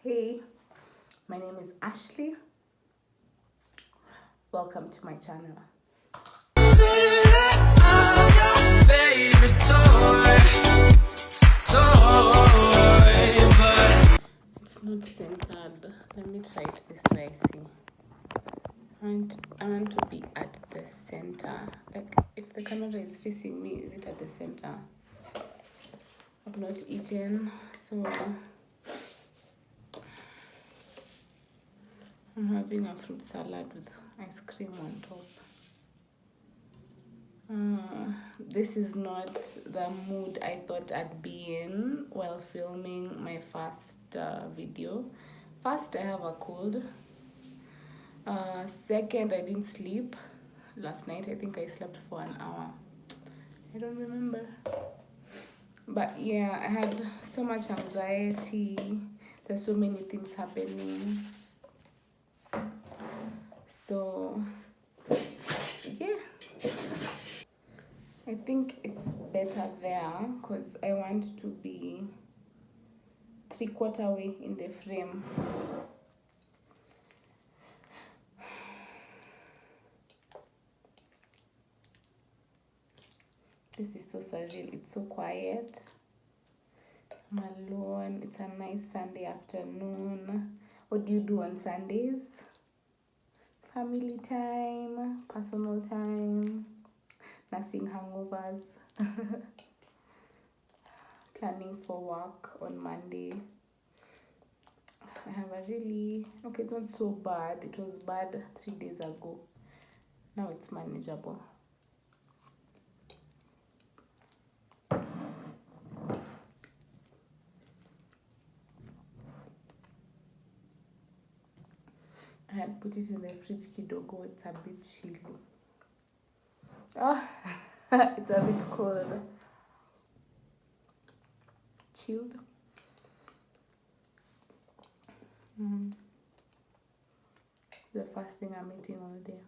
Hey, my name is Ashley. Welcome to my channel. It's not centered. Let me try it this way. See, I want to be at the center. Like if the camera is facing me, is it at the center? I've not eaten, so I'm having a fruit salad with ice cream on top. This is not the mood I thought I'd be in while filming my first video. First, I have a cold. Second, I didn't sleep last night. I think I slept for an hour. I don't remember. But yeah, I had so much anxiety. There's so many things happening. So yeah, I think it's better there because I want to be 3/4 way in the frame. This is so surreal. It's so quiet. I'm alone. It's a nice Sunday afternoon. What do you do on Sundays? Family time, personal time, nursing hangovers, planning for work on Monday. I have a really, okay, it's not so bad. It was bad 3 days ago. Now it's manageable. I had put it in the fridge kidogo. It's a bit chilly. Oh, it's a bit cold. Chilled. The first thing I'm eating all day.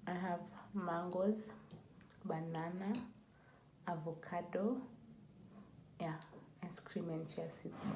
I have mangoes, banana, avocado, yeah, ice cream and chia seeds.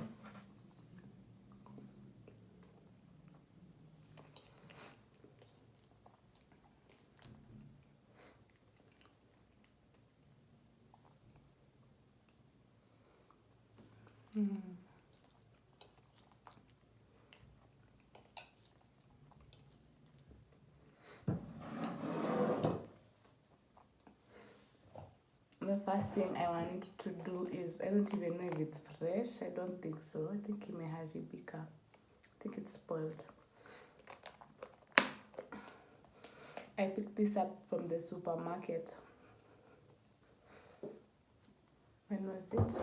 The first thing I want to do is, I don't even know if it's fresh. I don't think so. I think it may have Rebecca. I think it's spoiled. I picked this up from the supermarket. When was it?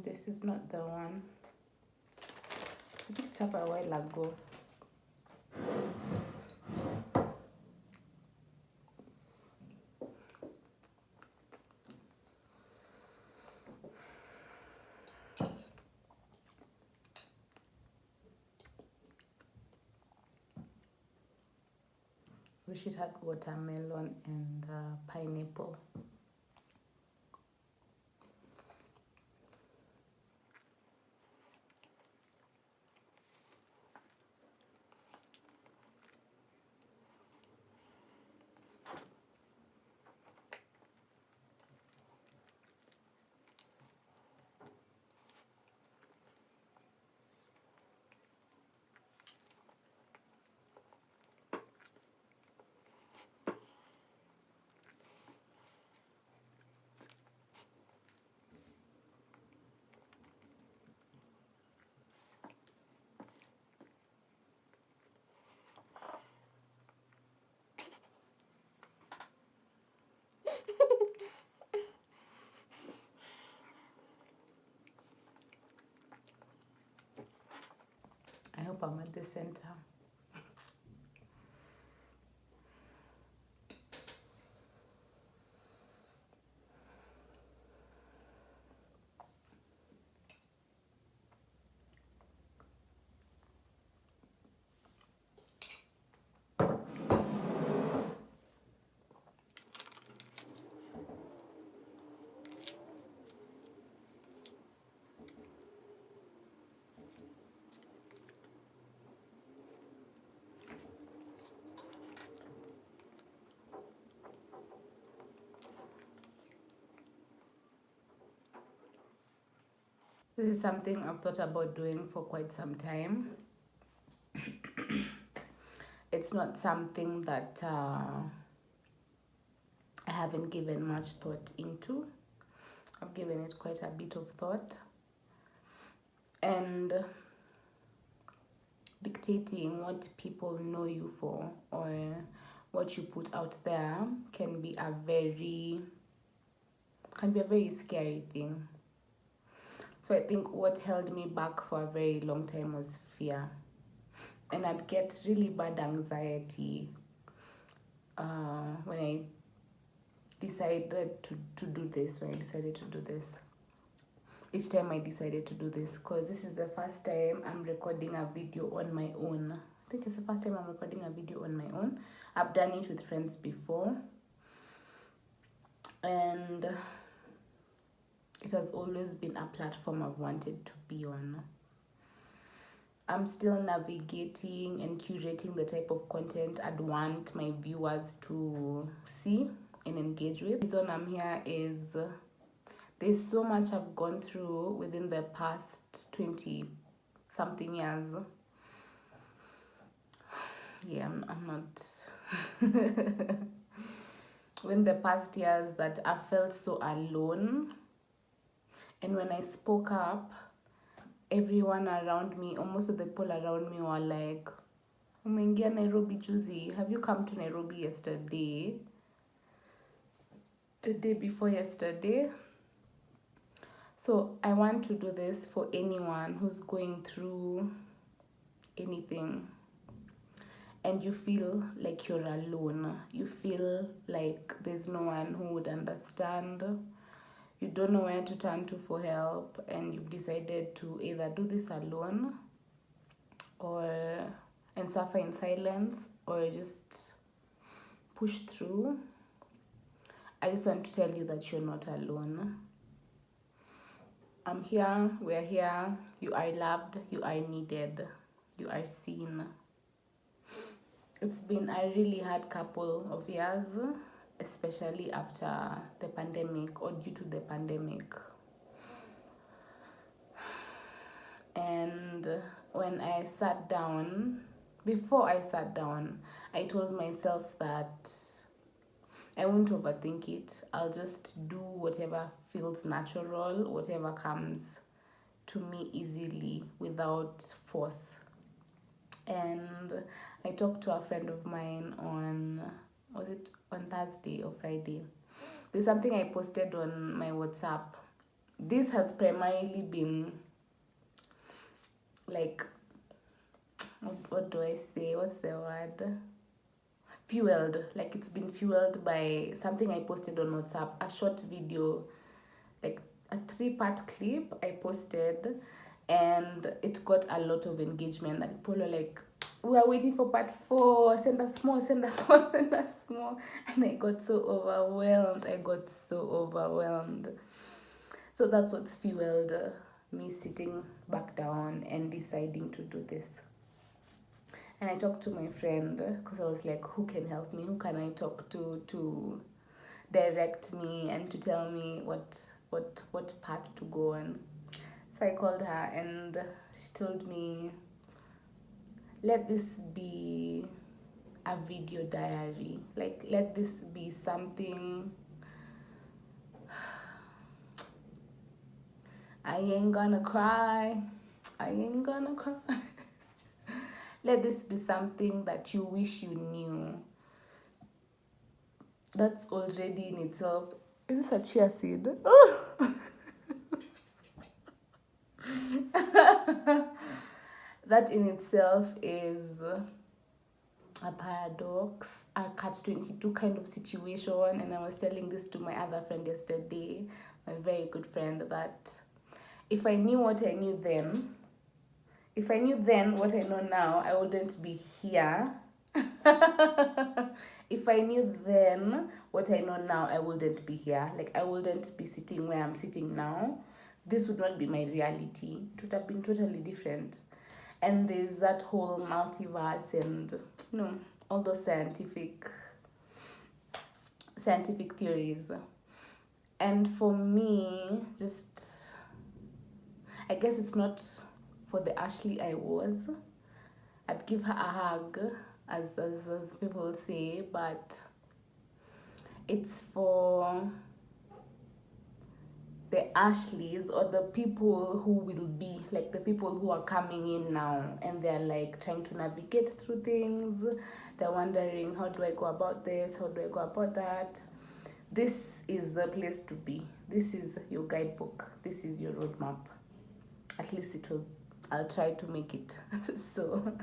This is not the one. I picked it up a while ago. Wish it had watermelon and pineapple. I'm at the center. This is something I've thought about doing for quite some time. It's not something that I haven't given much thought into. I've given it quite a bit of thought. And dictating what people know you for or what you put out there can be a very scary thing. So I think what held me back for a very long time was fear. And I'd get really bad anxiety when I decided to do this, Each time I decided to do this, because this is the first time I'm recording a video on my own. I think it's the first time I'm recording a video on my own. I've done it with friends before. And it has always been a platform I've wanted to be on. I'm still navigating and curating the type of content I'd want my viewers to see and engage with. The reason I'm here is there's so much I've gone through within the past 20-something years. Yeah, I'm not... Within the past years that I felt so alone. And when I spoke up, everyone around me, or most of the people around me were like, umeingia Nairobi juzi, have you come to Nairobi yesterday? The day before yesterday. So I want to do this for anyone who's going through anything and you feel like you're alone. You feel like there's no one who would understand. You don't know where to turn to for help, and you've decided to either do this alone and suffer in silence, or just push through. I just want to tell you that you're not alone. I'm here, we're here, you are loved, you are needed, you are seen. It's been a really hard couple of years, especially after the pandemic or due to the pandemic. And when I sat down, before I sat down, I told myself that I won't overthink it. I'll just do whatever feels natural, whatever comes to me easily without force. And I talked to a friend of mine on Thursday or Friday. There's something I posted on my WhatsApp. This has primarily been like, what do I say? What's the word? Fueled. Like, it's been fueled by something I posted on WhatsApp, a short video, like a 3-part clip I posted, and it got a lot of engagement. And people were like, we are waiting for part 4, send us more. And I got so overwhelmed. So that's what's fueled me sitting back down and deciding to do this. And I talked to my friend because I was like, who can help me? Who can I talk to direct me and to tell me what path to go on? So I called her and she told me, let this be a video diary. Like, let this be something. I ain't gonna cry. Let this be something that you wish you knew. That's already in itself. Is this a chia seed? that in itself is a paradox, a catch-22 kind of situation. And I was telling this to my other friend yesterday, my very good friend, that if I knew what I knew then, what I know now, I wouldn't be here. If I knew then what I know now, I wouldn't be here. Like, I wouldn't be sitting where I'm sitting now. This would not be my reality. It would have been totally different. And there's that whole multiverse and, all those scientific theories. And for me, just, I guess it's not for the Ashley I was. I'd give her a hug, as people say, but it's for the Ashleys, or the people who will be, like the people who are coming in now, and they're like trying to navigate through things. They're wondering, how do I go about this? How do I go about that? This is the place to be. This is your guidebook. This is your roadmap. At least I'll try to make it so.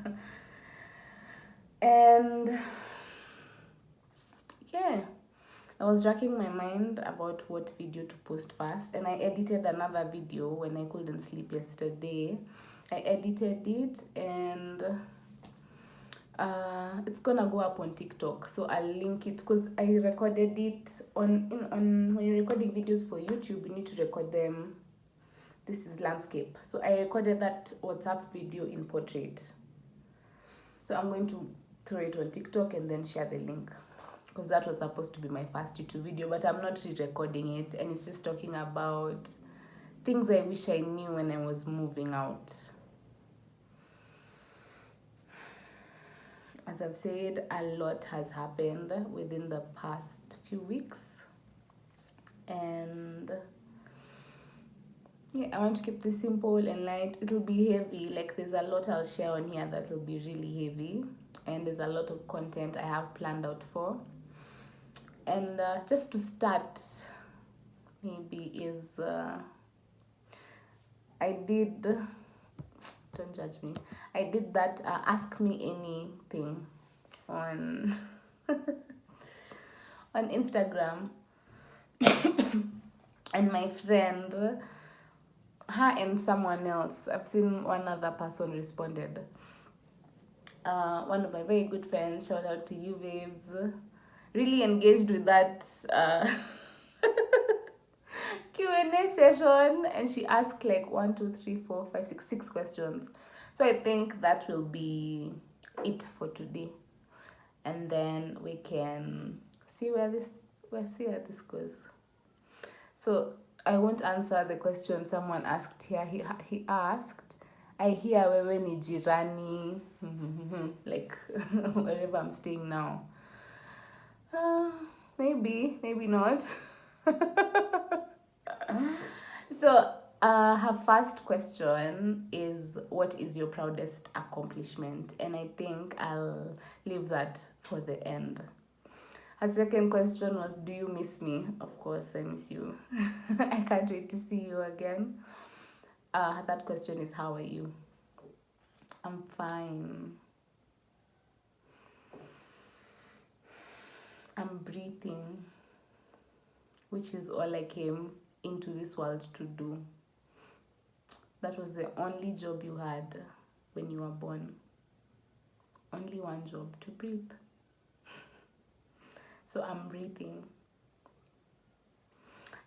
And yeah, I was racking my mind about what video to post first, and I edited another video when I couldn't sleep yesterday. I edited it, and it's gonna go up on TikTok, so I'll link it, because I recorded it on when you're recording videos for YouTube, you need to record them. This is landscape, so I recorded that WhatsApp video in portrait. So I'm going to throw it on TikTok and then share the link, because that was supposed to be my first YouTube video, but I'm not re-recording it, and it's just talking about things I wish I knew when I was moving out. As I've said, a lot has happened within the past few weeks, and yeah, I want to keep this simple and light. It'll be heavy, like there's a lot I'll share on here that will be really heavy, and there's a lot of content I have planned out for. And just to start, maybe is I did, don't judge me, I did that ask me anything on on Instagram. And my friend, her and someone else, I've seen one other person responded. One of my very good friends, shout out to you, babes, really engaged with that Q&A session, and she asked like 6 questions. So I think that will be it for today, and then we can see where this goes. So I won't answer the question someone asked here. He asked, I hear wewe ni jirani, like wherever I'm staying now. Maybe not. So her first question is, what is your proudest accomplishment? And I think I'll leave that for the end. Her second question was, do you miss me? Of course, I miss you. I can't wait to see you again. Her third question is, how are you? I'm fine. I'm breathing, which is all I came into this world to do. That was the only job you had when you were born. Only one job, to breathe. So I'm breathing.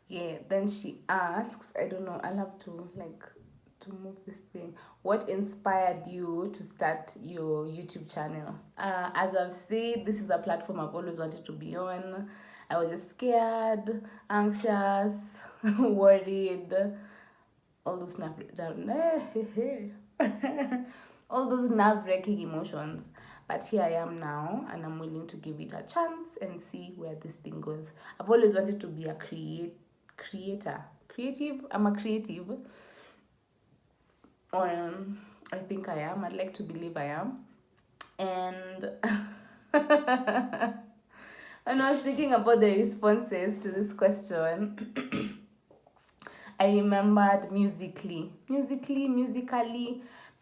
Yeah, then she asks, I don't know, I'll have to move this thing. What inspired you to start your YouTube channel? As I've said, this is a platform I've always wanted to be on. I was just scared, anxious, worried, all those all those nerve-wracking emotions. But here I am now, and I'm willing to give it a chance and see where this thing goes. I've always wanted to be a creative. I'm a creative. I think I am. I'd like to believe I am. And when I was thinking about the responses to this question, I remembered musically.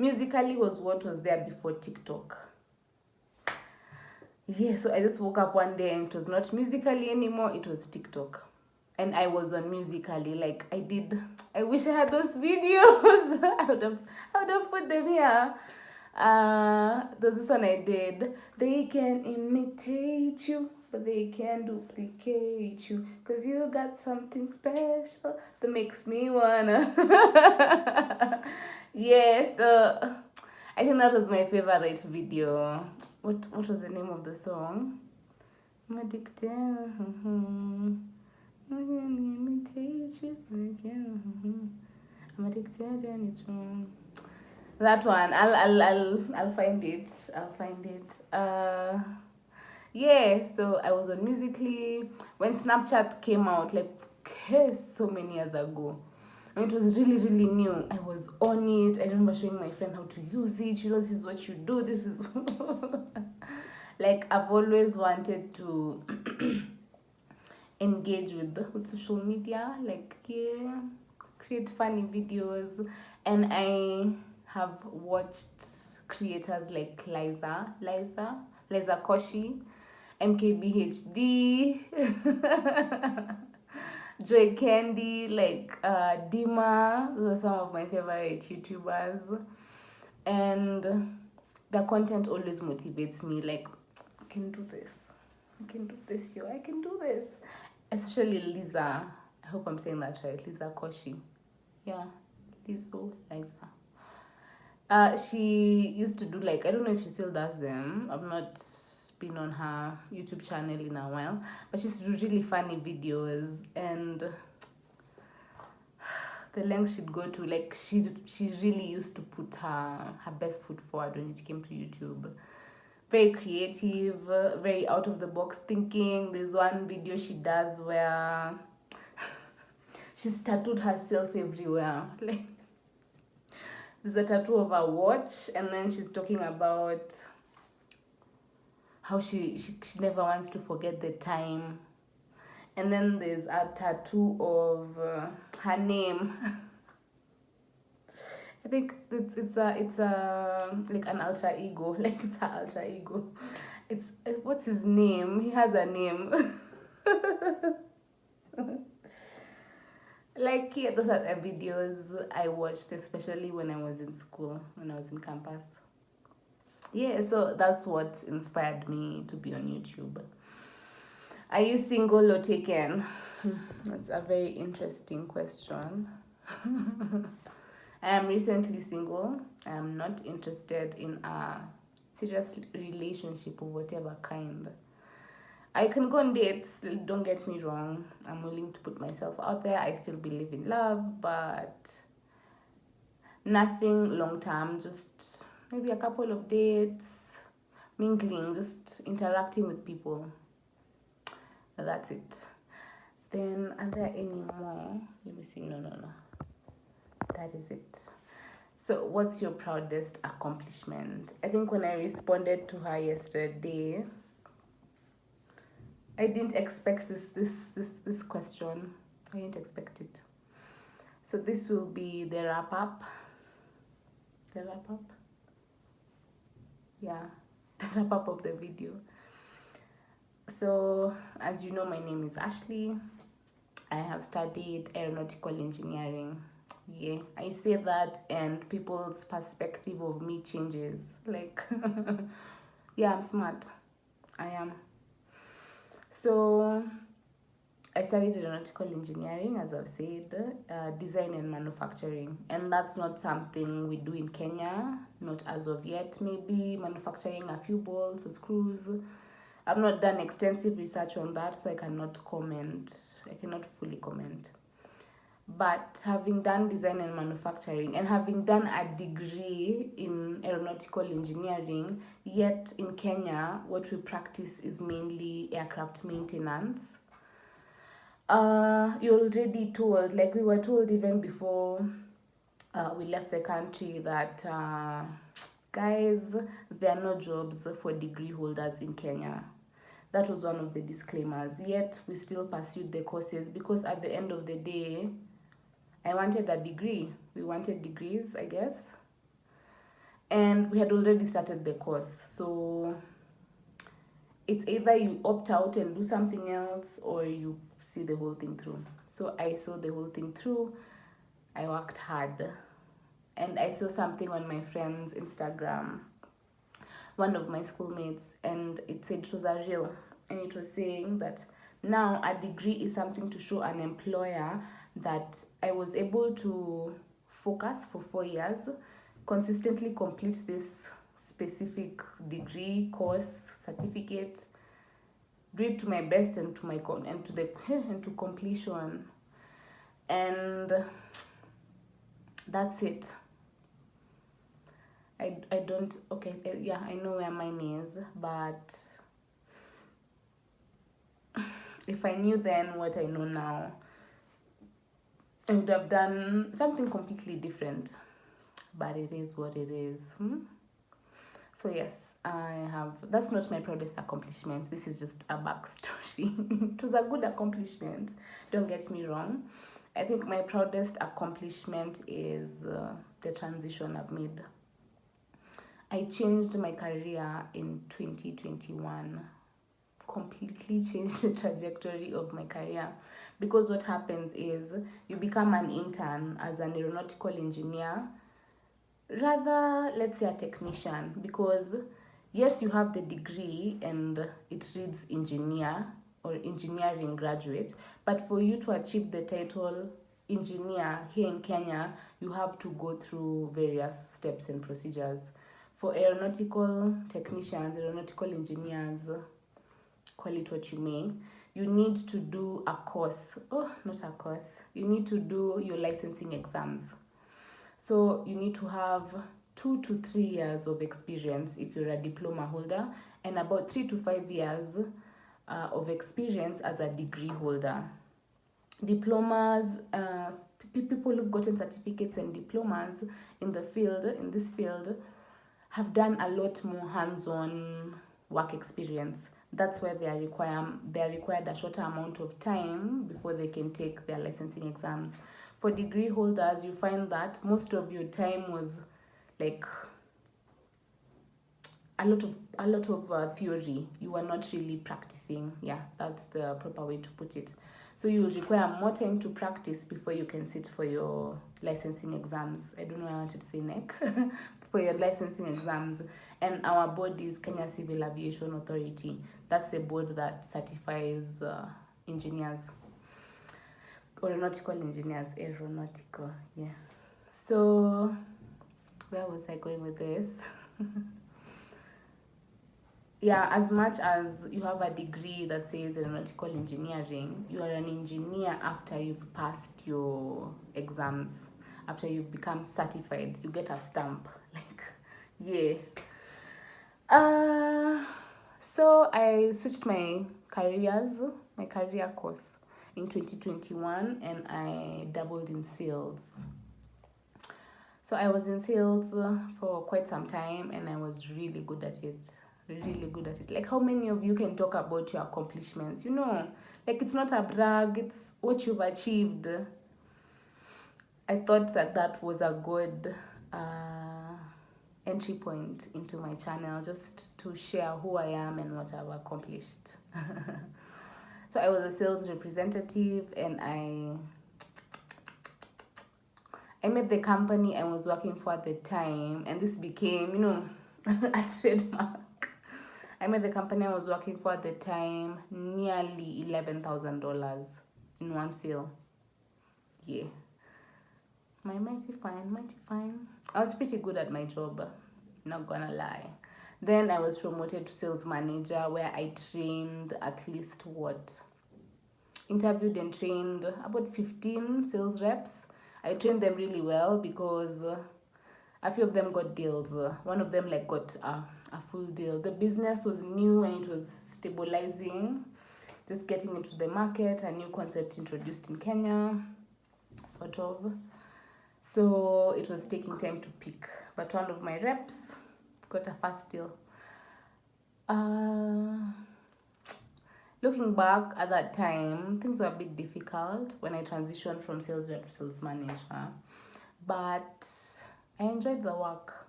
Musical.ly was what was there before TikTok. Yeah, so I just woke up one day and it was not Musical.ly anymore, it was TikTok. And I was on Musical.ly, like I wish I had those videos. I would have put them here. There's this one I did. They can imitate you, but they can't duplicate you, 'cause you got something special that makes me wanna. Yes, I think that was my favorite video. What was the name of the song? I'm addicted. I can imitate you. I'm addicted and it's wrong. That one. I'll find it. Yeah, so I was on Musical.ly when Snapchat came out, like so many years ago. And it was really, really new. I was on it. I remember showing my friend how to use it. You know, this is what you do. This is like I've always wanted to engage with social media, like create funny videos. And I have watched creators like Liza Koshi, MKBHD, Joy Candy, like Dima. Those are some of my favorite YouTubers. And their content always motivates me, like, I can do this. I can do this, yo. I can do this. Especially Liza. I hope I'm saying that right. Liza Koshi. Yeah. Liza. She used to do, like, I don't know if she still does them. I've not been on her YouTube channel in a while. But she used to do really funny videos. And the lengths she'd go to, like, she really used to put her best foot forward when it came to YouTube. Very creative, very out of the box thinking. There's one video she does where she's tattooed herself everywhere. Like, there's a tattoo of a watch, and then she's talking about how she never wants to forget the time. And then there's a tattoo of her name. I think it's a like an alter ego. Like, it's her alter ego. It's what's his name? He has a name. Like, yeah, those are the videos I watched, especially when I was in school, when I was in campus. Yeah, so that's what inspired me to be on YouTube. Are you single or taken? That's a very interesting question. I am recently single. I am not interested in a serious relationship of whatever kind. I can go on dates, don't get me wrong. I'm willing to put myself out there. I still believe in love, but nothing long term, just maybe a couple of dates, mingling, just interacting with people. That's it. Then, are there any more? Let me see. No. That is it. So, what's your proudest accomplishment? I think when I responded to her yesterday, I didn't expect this question. I didn't expect it. So this will be the wrap up. Yeah, the wrap up of the video. So, as you know, my name is Ashley. I have studied aeronautical engineering. Yeah, I say that and people's perspective of me changes. Like, yeah, I'm smart. I am. So, I studied aeronautical engineering, as I've said, design and manufacturing. And that's not something we do in Kenya, not as of yet. Maybe manufacturing a few bolts or screws. I've not done extensive research on that, so I cannot comment. I cannot fully comment. But having done design and manufacturing and having done a degree in aeronautical engineering, yet in Kenya, what we practice is mainly aircraft maintenance. You're already told, like we were told even before we left the country, that guys, there are no jobs for degree holders in Kenya. That was one of the disclaimers. Yet we still pursued the courses because at the end of the day, I wanted a degree. We wanted degrees, I guess. And we had already started the course. So it's either you opt out and do something else or you see the whole thing through. So I saw the whole thing through. I worked hard. And I saw something on my friend's Instagram, one of my schoolmates, and it said it was a reel. And it was saying that now a degree is something to show an employer that I was able to focus for 4 years, consistently complete this specific degree, course, certificate, do it to my best and to my and to the and to completion. And that's it. I don't, okay, yeah, I know where mine is, but if I knew then what I know now, I would have done something completely different. But it is what it is. So yes, that's not my proudest accomplishment. This is just a backstory. It was a good accomplishment, don't get me wrong. I think my proudest accomplishment is the transition I've made. I changed my career in 2021. Completely changed the trajectory of my career, because what happens is you become an intern as an aeronautical engineer, rather, let's say, a technician, because yes, you have the degree and it reads engineer or engineering graduate, but for you to achieve the title engineer here in Kenya, you have to go through various steps and procedures. For aeronautical technicians, aeronautical engineers, call it what you may, you need to do a course. You need to do your licensing exams. So you need to have 2 to 3 years of experience if you're a diploma holder, and about 3 to 5 years of experience as a degree holder. Diplomas, people who've gotten certificates and diplomas in this field, have done a lot more hands-on work experience. That's why they are required a shorter amount of time before they can take their licensing exams. For degree holders, you find that most of your time was like a lot of theory. You are not really practicing. Yeah, that's the proper way to put it. So you will require more time to practice before you can sit for your licensing exams. I don't know why I wanted to say neck. For your licensing exams. And our board is Kenya Civil Aviation Authority. That's the board that certifies engineers. Aeronautical engineers. Aeronautical, yeah. So, where was I going with this? Yeah, as much as you have a degree that says aeronautical engineering, you are an engineer after you've passed your exams, after you've become certified. You get a stamp. Like, yeah. So I switched my career course in 2021, and I dabbled in sales. So I was in sales for quite some time, and I was really good at it. Like, how many of you can talk about your accomplishments? You know, like, it's not a brag, it's what you've achieved. I thought that was a good entry point into my channel, just to share who I am and what I've accomplished. So I was a sales representative, and I met the company I was working for at the time, and this became, a trademark. I met the company I was working for at the time nearly $11,000 in one sale. Yeah. Mighty fine. I was pretty good at my job, not gonna lie. Then I was promoted to sales manager, where I trained interviewed and trained about 15 sales reps. I trained them really well because a few of them got deals. One of them got a full deal. The business was new and it was stabilizing, just getting into the market, a new concept introduced in Kenya, sort of. So it was taking time to pick, but one of my reps got a first deal. Looking back at that time, things were a bit difficult when I transitioned from sales rep to sales manager, but I enjoyed the work.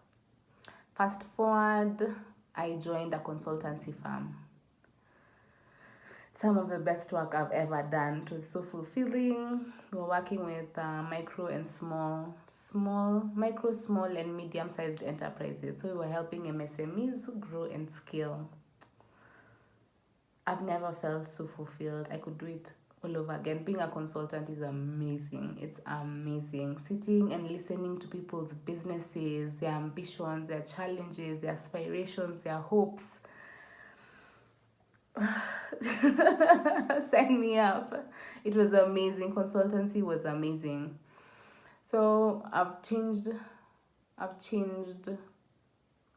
Fast forward, I joined a consultancy firm. Some of the best work I've ever done. It was so fulfilling. We were working with micro, small, and medium-sized enterprises. So we were helping MSMEs grow and scale. I've never felt so fulfilled. I could do it all over again. Being a consultant is amazing. It's amazing. Sitting and listening to people's businesses, their ambitions, their challenges, their aspirations, their hopes. Sign me up. It was amazing. Consultancy was amazing. So I've changed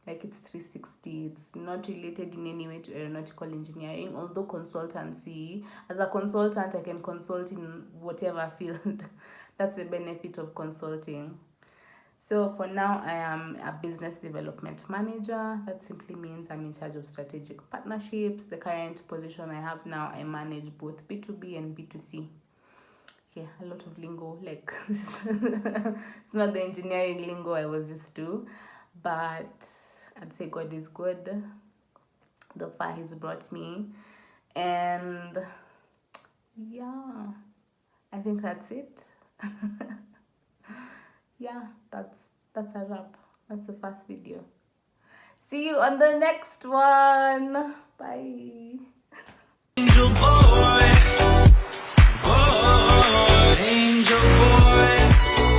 like it's 360. It's not related in any way to aeronautical engineering, although consultancy, as a consultant, I can consult in whatever field. That's the benefit of consulting. So for now, I am a business development manager. That simply means I'm in charge of strategic partnerships. The current position I have now, I manage both B2B and B2C. Yeah, a lot of lingo, like it's not the engineering lingo I was used to, but I'd say God is good. The far He's brought me, and yeah, I think that's it. Yeah, that's a wrap. That's the first video. See you on the next one. Bye.